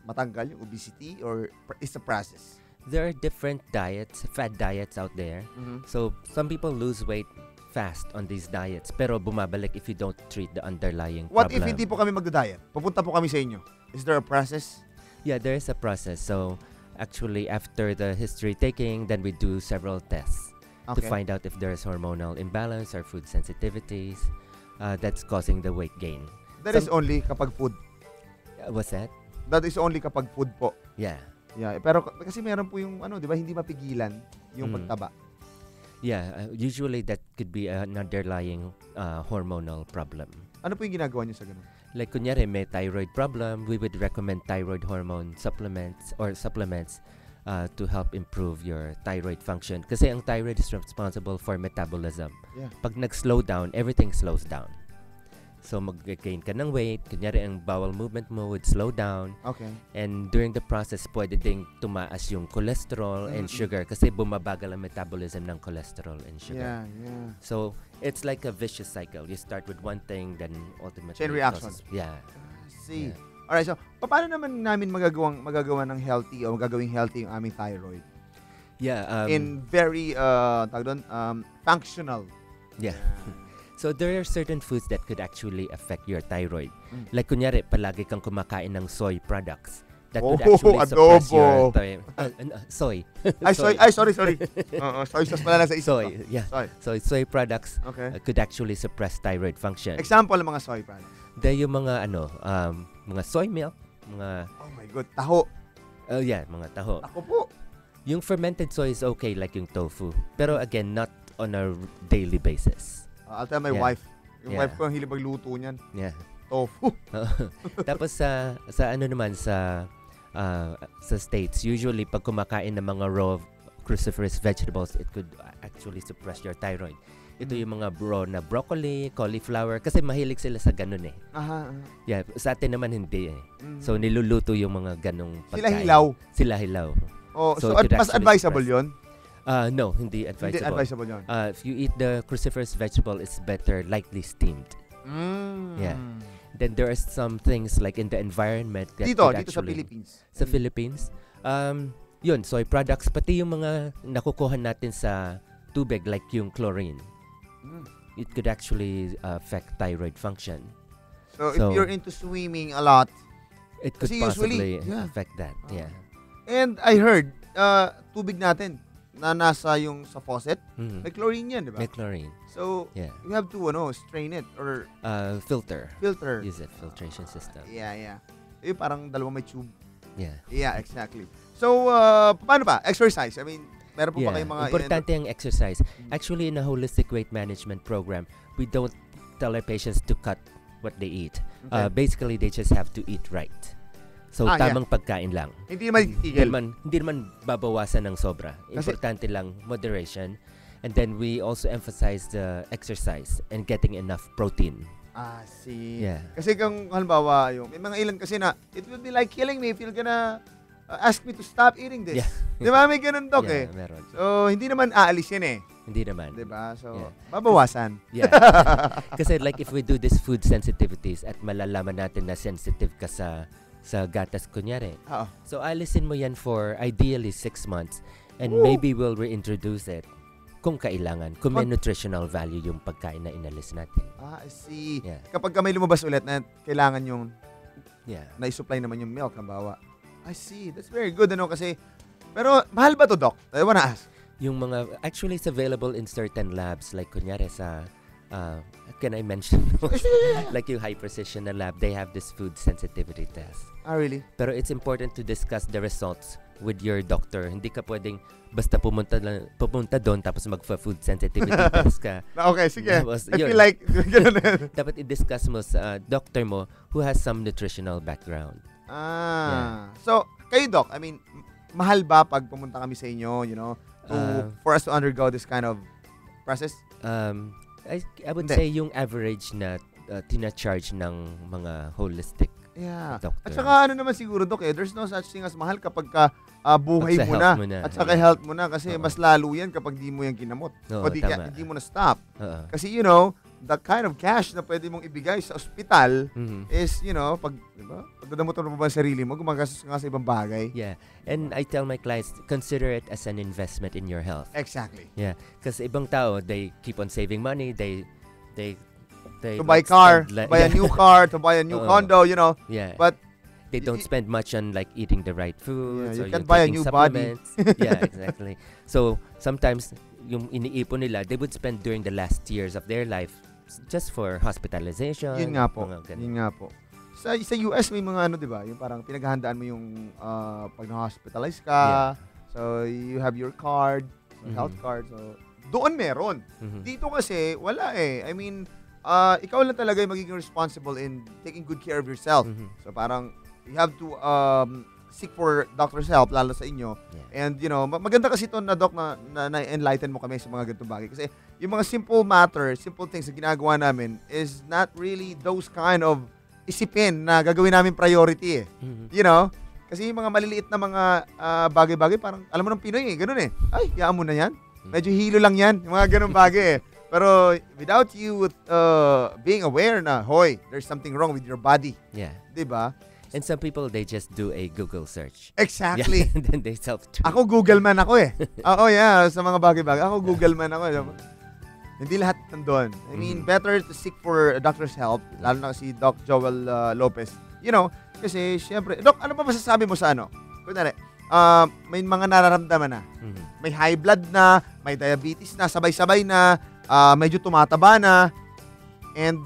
matanggal yung obesity or is a process? There are different diets, fad diets out there. So some people lose weight fast on these diets pero bumabalik if you don't treat the underlying What problem. if hindi po kami magda-diet? Pupunta po kami sa inyo. Is there a process? Yeah, there is a process. So actually after the history taking, then we do several tests to find out if there is hormonal imbalance or food sensitivities that's causing the weight gain. That is only kapag food. What's that? That is only kapag food po. Yeah. Yeah, pero kasi meron po yung di ba, hindi mapigilan yung pagtaba. Yeah, usually that could be an underlying hormonal problem. Ano po yung ginagawa niyo sa ganun? Like kunyari may thyroid problem, we would recommend thyroid hormone supplements to help improve your thyroid function. Kasi ang thyroid is responsible for metabolism. Yeah. Pag nag-slow down, everything slows down. So mag-gain ka ng weight, kunyari ang bowel movement mo would slow down. Okay. And during the process, pwede ding tumaas yung cholesterol and sugar kasi bumabagal ang metabolism ng cholesterol and sugar. Yeah. So it's like a vicious cycle. You start with one thing, then ultimately Chain reaction. Yeah. See. Yeah. Alright, so paano naman namin magagawa ng healthy o magagawing healthy yung aming thyroid? Yeah. In very functional. Yeah. So there are certain foods that could actually affect your thyroid. Like kunyari, palagi kang kumakain ng soy products. That would actually suppress your soy. Sorry. Soy sauce pala na sa isip ko. Soy, yeah. Soy products could actually suppress thyroid function. Example ng mga soy products. Yung mga mga soy milk, mga oh my god, taho. Oh yeah, mga taho. Ako po. Yung fermented soy is okay, like yung tofu. Pero again, not on a daily basis. I'll tell my wife. Yung wife ko ang hilig magluto niyan. Yeah. Tofu. Tapos sa ano naman sa States, usually pag kumakain ng mga raw cruciferous vegetables, it could actually suppress your thyroid. Ito yung mga raw na broccoli, cauliflower, kasi mahilig sila sa ganun eh. Yeah, sa atin naman hindi eh. So niluluto yung mga ganung pagkain. Sila hilaw. Oh, so mas advisable 'yon? No, hindi advisable. Hindi advisable yun. If you eat the cruciferous vegetable, it's better lightly steamed. Yeah. Then there are some things like in the environment that dito actually, sa Philippines. Sa Philippines, yun, soy products, pati yung mga nakukuha natin sa tubig like yung chlorine. It could actually affect thyroid function. So if you're into swimming a lot, it could possibly affect that. Yeah. And I heard tubig natin na nasa yung sa faucet, may chlorine yan, di ba? May chlorine. So, you have to strain it or filter. Filter. Use it, filtration system. Yeah. Parang dalawang may tube. Yeah. Yeah, exactly. So, paano ba? Exercise. I mean, meron po ba kayong mga importante ang exercise. Actually, in a holistic weight management program, we don't tell our patients to cut what they eat. Okay. Basically, they just have to eat right. So, tamang pagkain lang. Hindi naman titigil. Hindi naman babawasan ng sobra. Importante lang, moderation. And then, we also emphasize the exercise and getting enough protein. See. Yeah. Kasi kung halimbawa, may mga ilan kasi na, it will be like killing me if you're gonna ask me to stop eating this. Yeah. Di ba? May ganun, Doc meron. So, hindi naman aalis yan eh. Hindi naman. Di ba? So, babawasan. Yeah. Kasi like if we do this food sensitivities at malalaman natin na sensitive ka sa gatas kunyari. So alisin mo yan for ideally 6 months and maybe we'll reintroduce it kung kailangan, kung may nutritional value yung pagkain na inalis natin. I see. Yeah. Kapag may lumabas ulit na kailangan yung na-supply naman yung milk, halimbawa. I see. That's very good, kasi pero mahal ba to, Doc? I wanna ask. Yung mga, actually it's available in certain labs like kunyari sa can I mention like yung high precision na lab, they have this food sensitivity test. Really? Pero it's important to discuss the results with your doctor. Hindi ka pwedeng basta pumunta doon tapos mag-food sensitivity test ka. Okay, sige. Tapos, I feel like dapat i-discuss mo sa doctor mo who has some nutritional background. So, kayo, Doc, I mean, mahal ba pag pumunta kami sa inyo, for us to undergo this kind of process? I would say yung average na tina-charge ng mga holistic doctor. At saka naman siguro, Doc, there's no such thing as mahal kapag buhay mo na. At saka health mo na kasi mas lalo yan kapag di mo yan ginamot. O di mo na stop. Kasi the kind of cash na pwede mong ibigay sa ospital is, pag pagdadamutan mo ba ang sarili mo, gumagastos ka nga sa ibang bagay. Yeah. And I tell my clients, consider it as an investment in your health. Exactly. Yeah. Kasi ibang tao, they keep on saving money, they to buy car, to buy a new car, to buy a new condo, Yeah. But they don't spend much on like eating the right foods. You or can buy a new body. Yeah, exactly. So sometimes yung iniipon nila, they would spend during the last years of their life just for hospitalization. Yun nga po. sa US may mga ano, 'di ba? Yung parang pinaghahandaan mo yung pag na-hospitalize ka. So you have your card, health card. So doon meron. Dito kasi wala eh. I mean, ikaw lang talaga yung magiging responsible in taking good care of yourself. So parang you have to seek for doctor's help lalo sa inyo. And you know, maganda kasi ito na doc na enlighten mo kami sa mga ganitong bagay kasi yung mga simple matters, simple things na ginagawa namin is not really those kind of isipin na gagawin namin priority eh. You know? Kasi yung mga maliliit na mga bagay-bagay parang alam mo ng Pinoy eh, ganun eh. Ay, yaan mo na yan. Medyo hilo lang yan, yung mga ganung bagay eh. Pero without you being aware na, hoy, there's something wrong with your body. Yeah. 'Di ba? And some people, they just do a Google search. Exactly. Yeah, and then they self-treat. Ako Google man ako eh. Oo, yeah, sa mga bagay-bagay. Ako Google man ako. Hindi lahat nandun. I mean, better to seek for a doctor's help, lalo na si Doc Joel Lopez. You know, kasi syempre, Doc, ano ba masasabi mo sa ano? Kunwari, may mga nararamdaman na. May high blood na, may diabetes na, sabay-sabay na, medyo tumataba na. And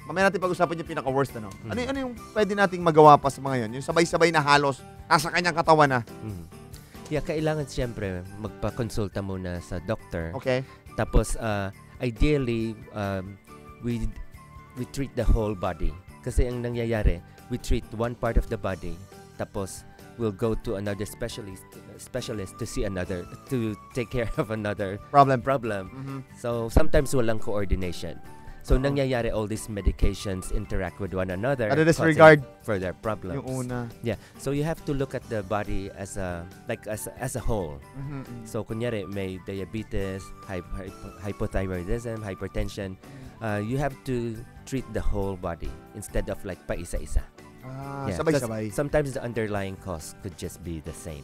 mamaya natin pag-usapan yung pinaka-worst ano. Ano yung pwede nating magawa pa sa mga yan? Yung sabay-sabay na halos nasa kanyang katawan na. Yeah, kailangan siyempre magpa-konsulta muna sa doctor. Okay. Tapos ideally we treat the whole body. Kasi ang nangyayari, we treat one part of the body. Tapos we'll go to another specialist to see another, to take care of another problem. So sometimes walang coordination. So nangyayari all these medications interact with one another, disregard further problems. Yung una. Yeah. So you have to look at the body as a whole. So kunyari may diabetes, hypothyroidism, hypertension. You have to treat the whole body instead of like paisa-isa. Sabay-sabay. Sometimes the underlying cause could just be the same.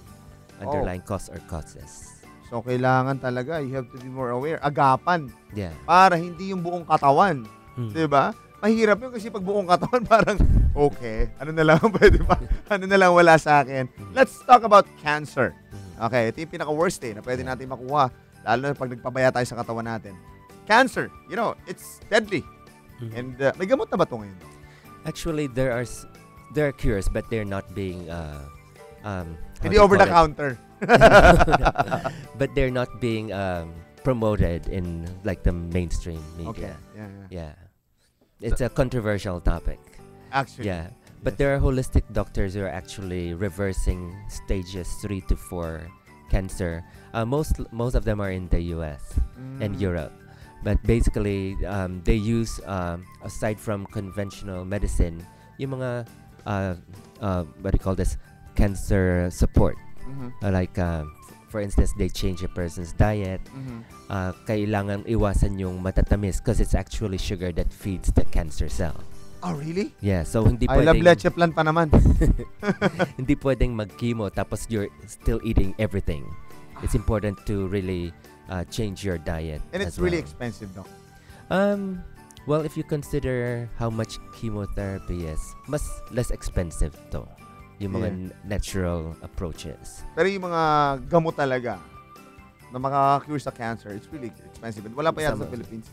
Underlying cause or causes. So, kailangan talaga, you have to be more aware. Agapan. Yeah. Para hindi yung buong katawan. Diba? Mahirap yun kasi pag buong katawan, parang, okay, ano na lang pwede pa? Ano na lang wala sa akin? Let's talk about cancer. Okay, ito yung pinaka-worst na pwede natin makuha. Lalo na pag nagpabaya tayo sa katawan natin. Cancer, you know, it's deadly. And may gamot na ba ito ngayon? Actually, there are cures, but they're not being hindi over the counter. But they're not being promoted in like the mainstream media. Okay. Yeah. It's a controversial topic. Actually. Yeah. But there are holistic doctors who are actually reversing stages 3 to 4 cancer. Most of them are in the US and Europe. But basically, they use, aside from conventional medicine, yung mga, what do you call this, cancer support. Like, for instance, they change a person's diet. Kailangan iwasan yung matatamis because it's actually sugar that feeds the cancer cell. Oh, really? Yeah, so hindi I love pwedeng... leche plan pa naman. Hindi pwedeng mag-chemo tapos you're still eating everything. It's important to really change your diet. And it's really expensive, Doc. Well, if you consider how much chemotherapy is, mas less expensive to. Yung mga natural approaches. Pero yung mga gamot talaga na makaka-cure sa cancer, it's really expensive. Wala pa yan sa Philippines.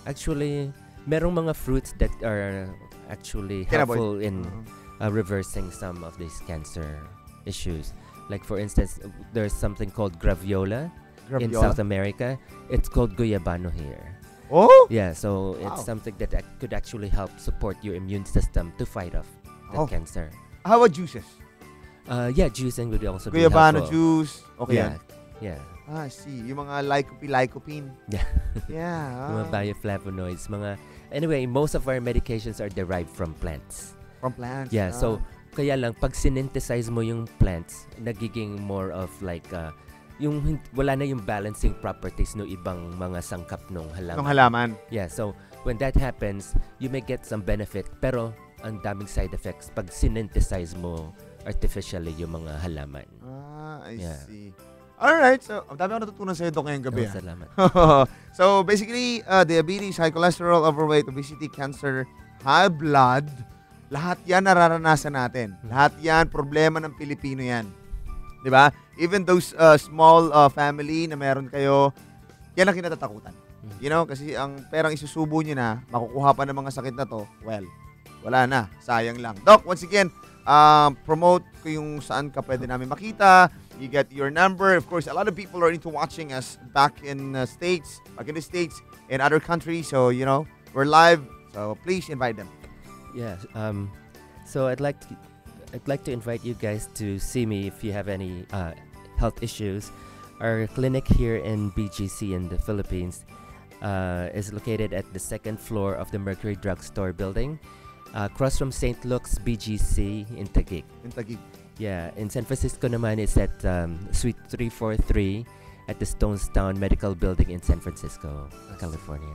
Actually, merong mga fruits that are actually helpful in reversing some of these cancer issues. Like for instance, there's something called graviola in South America. It's called guyabano here. Oh? Yeah, so it's something that could actually help support your immune system to fight off the cancer. How about juices? Yeah, juicing would also be Guyabano helpful. juice. Okay yan. Yeah. Ah, see. Yung mga lycopene. Yeah. Yeah. Mga bioflavonoids, Anyway, most of our medications are derived from plants. From plants? Yeah, so kaya lang pag synthesize mo yung plants, nagiging more of like yung wala na yung balancing properties ng ibang mga sangkap ng halaman. Ng halaman. Yeah, so when that happens, you may get some benefit pero ang daming side effects pag synthesize mo artificially yung mga halaman. I see. Alright, so ang dami ako natutunan sa'yo, Doc, ngayong gabi. Salamat. So basically, diabetes, high cholesterol, overweight, obesity, cancer, high blood, lahat yan nararanasan natin. Lahat yan, problema ng Pilipino yan. Diba? Even those small family na meron kayo, yan ang kinatatakutan. You know, kasi ang perang isusubo nyo na, makukuha pa ng mga sakit na to, well, wala na. Sayang lang. Doc, once again, promote ko yung saan ka pwede namin makita. You get your number. Of course, a lot of people are into watching us back in the States, and other countries. So, we're live. So, please invite them. Yeah. So I'd like to invite you guys to see me if you have any health issues. Our clinic here in BGC in the Philippines is located at the second floor of the Mercury Drugstore building, across from St. Luke's BGC in Taguig. Yeah, in San Francisco naman is at Suite 343 at the Stonestown Medical Building in San Francisco, California.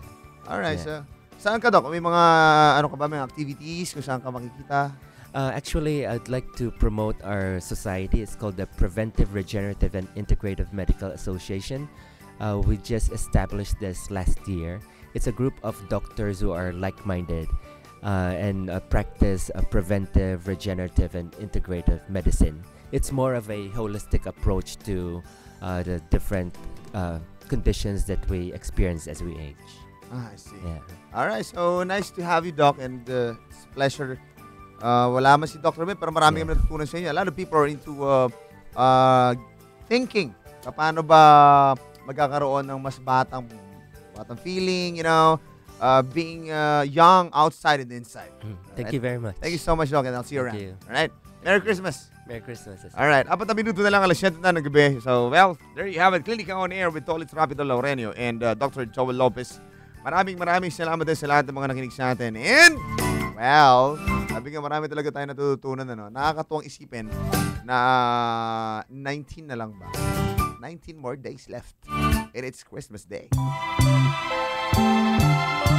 Alright, Yeah. so saan ka, Doc? May mga, may activities kung saan ka makikita? Actually, I'd like to promote our society. It's called the Preventive, Regenerative, and Integrative Medical Association. We just established this last year. It's a group of doctors who are like-minded and practice preventive, regenerative, and integrative medicine. It's more of a holistic approach to the different conditions that we experience as we age. I see. Yeah. Alright, so nice to have you, Doc, and it's a pleasure. Wala man si Dr. Ben, pero marami kami natutunan sa inyo. A lot of people are into thinking. Paano ba magkakaroon ng mas batang feeling, being young outside and inside. Thank you very much. Thank you so much, Doc, and I'll see you around. You. All right. Merry Christmas. Merry Christmas. Alright, 4 na minuto na lang, alas 7 na ng gabi. So, well, there you have it. Klinika On Air with Tolit Rapido Laurenio and Dr. Joel Lopez. Maraming salamat din sa lahat ng mga nakinig sa atin. And, well, sabi nga marami talaga tayo natutunan. Nakakatuwang isipin na 19 na lang ba? 19 more days left. And it's Christmas Day.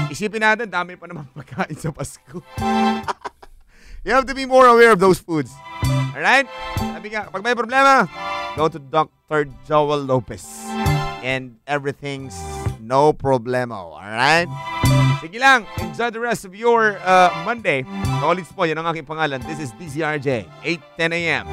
Isipin natin, dami pa naman pagkain sa Pasko. You have to be more aware of those foods. Alright? Sabi nga, pag may problema, go to Dr. Joel Lopez. And everything's no problemo. Alright? Sige lang. Enjoy the rest of your Monday. College po, yan ang aking pangalan. This is DZRJ, 8:10 a.m.